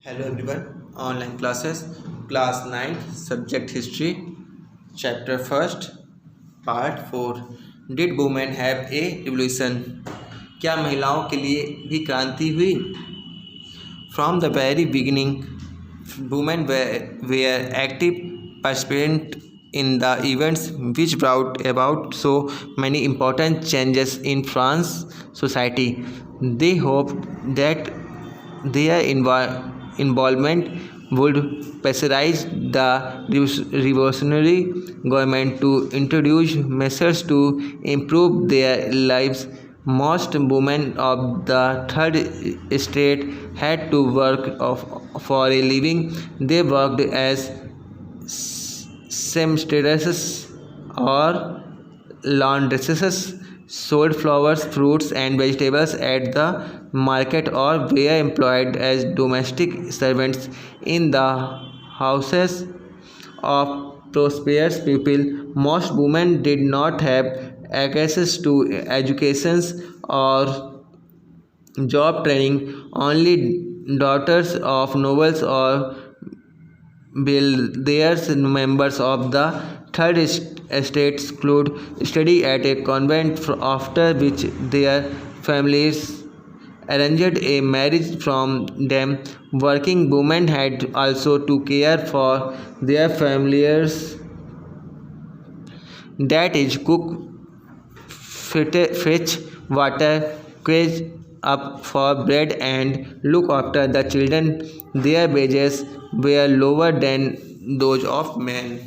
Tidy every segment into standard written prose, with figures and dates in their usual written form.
Hello everyone, online classes, class 9, subject history, chapter 1st, part 4. Did women have a revolution? क्या महिलाओं के लिए भी क्रांति हुई? From the very beginning, women were active participants in the events which brought about so many important changes in France society. They hoped that their involvement would pressurize the revolutionary government to introduce measures to improve their lives. Most women of the third estate had to work for a living. They worked as seamstresses or laundresses, sold flowers, fruits, and vegetables at the market, or were employed as domestic servants in the houses of prosperous people. Most women did not have access to education or job training. Only daughters of nobles or billionaires, members of the third estate, could study at a convent, after which their families arranged a marriage from them. Working women had also to care for their families, that is, cook, fetch water, catch up for bread, and look after the children. Their wages were lower than those of men.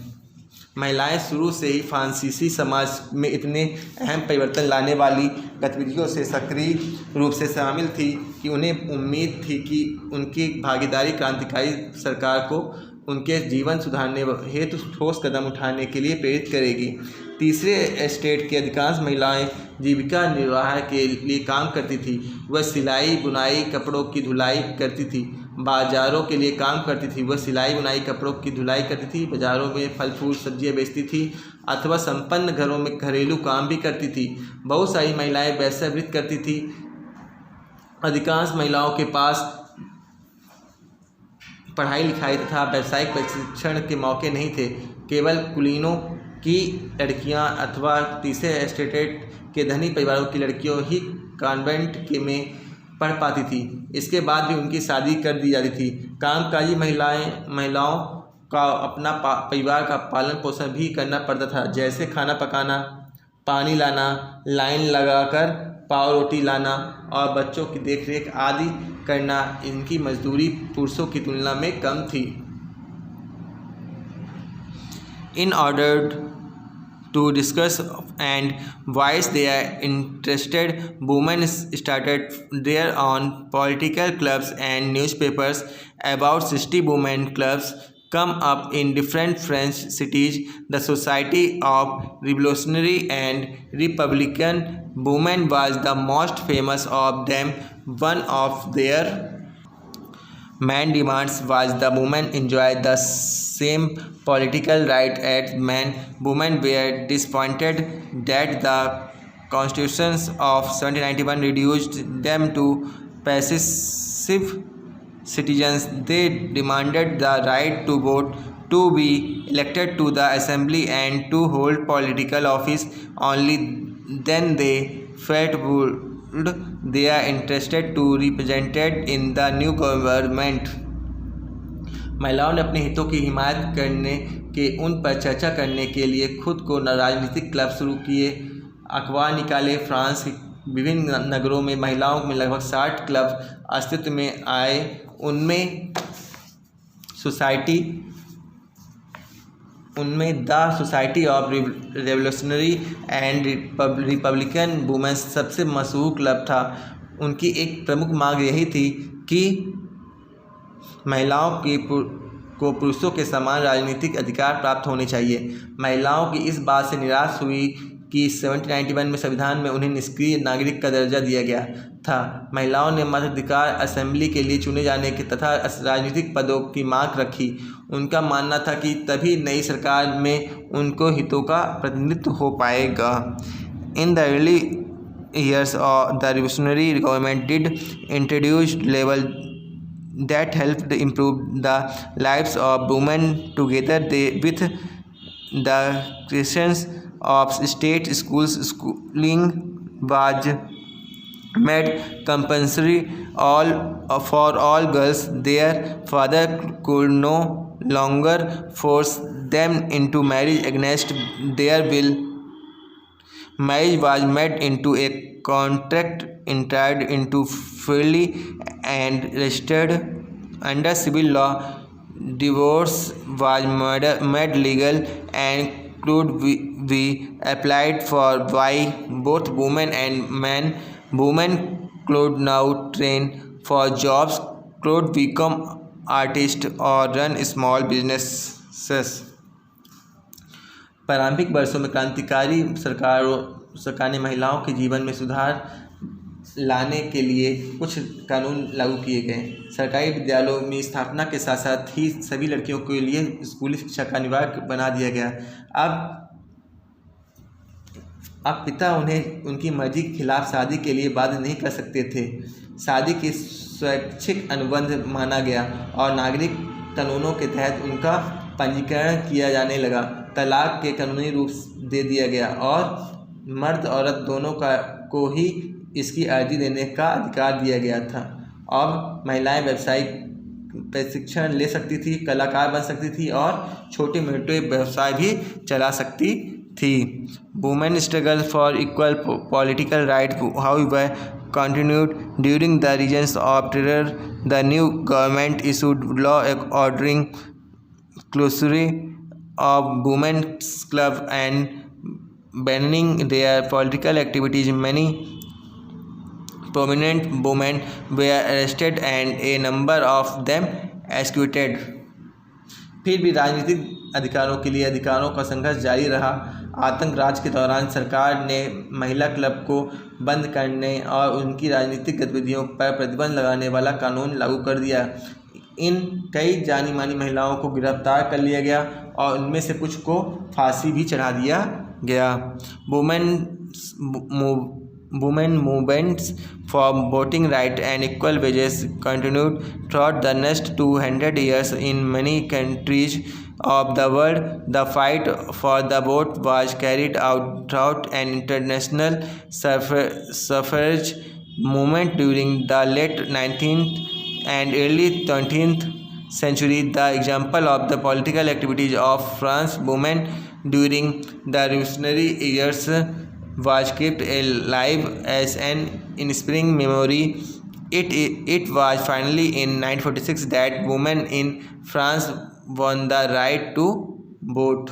महिलाएं शुरू से ही फ्रांसीसी समाज में इतने अहम परिवर्तन लाने वाली गतिविधियों से सक्रिय रूप से शामिल थी कि उन्हें उम्मीद थी कि उनकी भागीदारी क्रांतिकारी सरकार को उनके जीवन सुधारने हेतु ठोस कदम उठाने के लिए प्रेरित करेगी। तीसरे एस्टेट की अधिकांश महिलाएं जीविका निर्वाह के लिए काम करती थी। वह सिलाई बुनाई कपड़ों की धुलाई करती थी, बाजारों के लिए काम करती थी। वह सिलाई बुनाई कपड़ों की धुलाई करती थी, बाजारों में फल फूल सब्जियां बेचती थी अथवा संपन्न घरों में घरेलू काम भी करती थी। बहुत सारी महिलाएं वेश्यावृत्ति करती थी। अधिकांश महिलाओं के पास पढ़ाई लिखाई तथा व्यावसायिक प्रशिक्षण के मौके नहीं थे। केवल कुलीनों की लड़कियां अथवा तीसरे एस्टेट के धनी परिवारों की लड़कियों ही कॉन्वेंट के में पढ़ पाती थी। इसके बाद भी उनकी शादी कर दी जाती थी। कामकाजी महिलाओं का अपना परिवार का पालन पोषण भी करना पड़ता था, जैसे खाना पकाना, पानी लाना, लाइन लगाकर पाव रोटी लाना और बच्चों की देखरेख आदि करना। इनकी मजदूरी पुरुषों की तुलना में कम थी। In order to discuss and voice their interested, women started their own political clubs and newspapers. About 60 women clubs come up in different French cities. The Society of Revolutionary and Republican Women was the most famous of them. One of their main demands was the women enjoy the same political right as men. Women were disappointed that the constitutions of 1791 reduced them to passive citizens. They demanded the right to vote, to be elected to the assembly, and to hold political office. Only then they felt they are interested to represented in the new government. महिलाओं ने अपने हितों की हिमायत करने के उन पर चर्चा करने के लिए खुद को राजनीतिक क्लब शुरू किए, अखबार निकाले। फ्रांस के विभिन्न नगरों में महिलाओं में लगभग 60 क्लब अस्तित्व में आए। उनमें the society of revolutionary and Republican women सबसे मशहूर क्लब था। उनकी एक प्रमुख मांग यही थी कि महिलाओं को पुरुषों के समान राजनीतिक अधिकार प्राप्त होने चाहिए। महिलाओं की इस बात से निराश हुई कि 1791 में संविधान में उन्हें निष्क्रिय नागरिक का दर्जा दिया गया था। महिलाओं ने मताधिकार, असेंबली के लिए चुने जाने के तथा राजनीतिक पदों की मांग रखी। उनका मानना था कि तभी नई सरकार में उनको हितों का प्रतिनिधित्व हो पाएगा। In the early years, the revolutionary government did introduce that helped improve the lives of women. Together with the creation of state schools, schooling was made compulsory for all girls. Their father could no longer force them into marriage against their will. Marriage was made into a contract entered into freely and registered under civil law. Divorce was made legal and could be applied for by both women and men. Women could now train for jobs, could become artists, or run small businesses. प्रारंभिक वर्षों में क्रांतिकारी सरकार ने महिलाओं के जीवन में सुधार लाने के लिए कुछ कानून लागू किए गए। सरकारी विद्यालयों में स्थापना के साथ साथ ही सभी लड़कियों के लिए स्कूली शिक्षा का अनिवार्य बना दिया गया। अब पिता उन्हें उनकी मर्जी के खिलाफ शादी के लिए बाध्य नहीं कर सकते थे। शादी की स्वैच्छिक अनुबंध माना गया और नागरिक कानूनों के तहत उनका पंजीकरण किया जाने लगा। तलाक के कानूनी रूप दे दिया गया और मर्द औरत दोनों को ही इसकी अर्जी देने का अधिकार दिया गया था। अब महिलाएं व्यावसायिक प्रशिक्षण ले सकती थी, कलाकार बन सकती थी और छोटे मोटे व्यवसाय भी चला सकती थी। Women struggle for equal political right however continued during the reigns of terror. The new government issued law ordering closure of women's clubs and banning their political activities. Many prominent women were arrested and a number of them executed. फिर भी राजनीतिक अधिकारों के लिए अधिकारों का संघर्ष जारी रहा। आतंक राज के दौरान सरकार ने महिला क्लब को बंद करने और उनकी राजनीतिक गतिविधियों पर प्रतिबंध लगाने वाला कानून लागू कर दिया। इन कई जानी मानी महिलाओं को गिरफ्तार कर लिया गया और उनमें से कुछ को फांसी भी चढ़ा दिया गया। Women movements for voting right and equal wages continued throughout the next 200 years in many countries of the world. The fight for the vote was carried out throughout an international suffrage movement during the late 19th and early 20th century. The example of the political activities of France women during the revolutionary years was kept alive as an inspiring memory. It was finally in 1946 that women in France won the right to vote.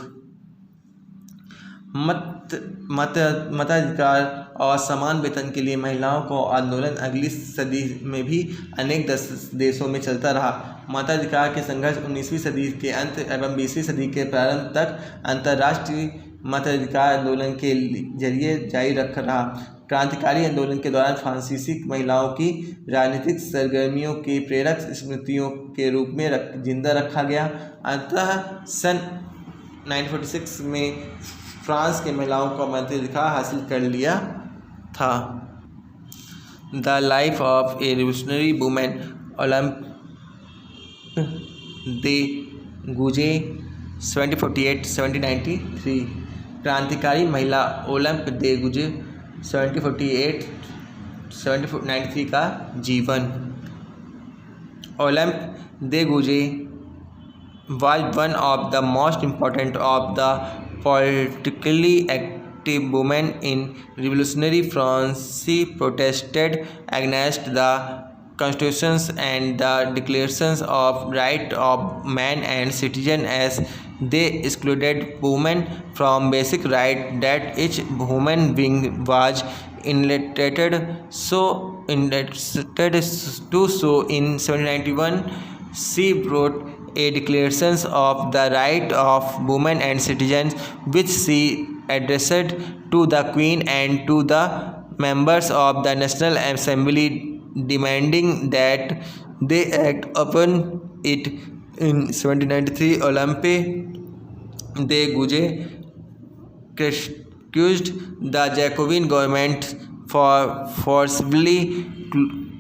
मताधिकार और समान वेतन के लिए महिलाओं को आंदोलन अगली सदी में भी अनेक देशों में चलता रहा। मताधिकार के संघर्ष 19वीं सदी के अंत एवं 20वीं सदी के प्रारंभ तक अंतर्राष्ट्रीय मताधिकार आंदोलन के जरिए जारी रखा रहा। क्रांतिकारी आंदोलन के दौरान फ्रांसीसी महिलाओं की राजनीतिक सरगर्मियों की प्रेरक स्मृतियों के रूप में जिंदा रखा गया। अंततः सन 1946 में फ्रांस के महिलाओं को मताधिकार हासिल कर लिया था। The life of a revolutionary women Olympe de Gouges 1748-1793। क्रांतिकारी महिला ओलंप दे गूजे 1748-1793 का जीवन। Olympe de Gouges was one of the most important of the politically active women in revolutionary France. She protested against the constitutions and the declarations of right of man and citizen as they excluded women from basic right that each human being was entitled to. So in 1791 she wrote a declaration of the right of women and citizens, which she addressed to the Queen and to the members of the National Assembly, demanding that they act upon it. In 1793, Olympe de Gouges accused the Jacobin government for forcibly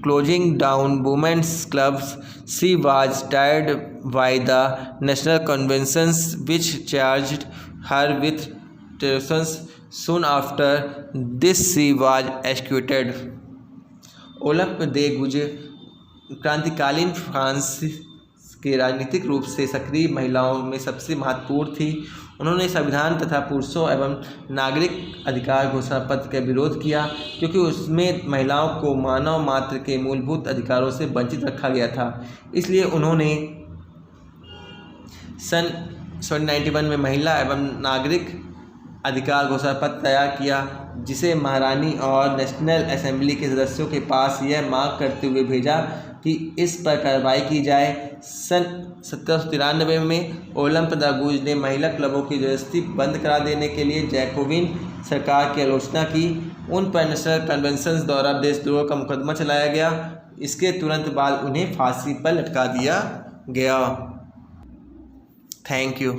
closing down women's clubs. She was tried by the National Conventions, which charged her with treason. Soon after this, she was executed. Olympe de Gouges क्रांतिकालीन France के राजनीतिक रूप से सक्रिय महिलाओं में सबसे महत्वपूर्ण थी। उन्होंने संविधान तथा पुरुषों एवं नागरिक अधिकार घोषणा पत्र का विरोध किया, क्योंकि उसमें महिलाओं को मानव मात्र के मूलभूत अधिकारों से वंचित रखा गया था। इसलिए उन्होंने सन 1991 में महिला एवं नागरिक अधिकार घोषणा पत्र तैयार किया, जिसे महारानी और नेशनल असेंबली के सदस्यों के पास यह मांग करते हुए भेजा कि इस पर कार्रवाई की जाए। सन 1793 में ओलंप द गुज ने महिला क्लबों की जबरदस्ती बंद करा देने के लिए जैकोबिन सरकार की आलोचना की। उन पर नेशनल कन्वेंशन द्वारा देशद्रोह का मुकदमा चलाया गया। इसके तुरंत बाद उन्हें फांसी पर लटका दिया गया। Thank you.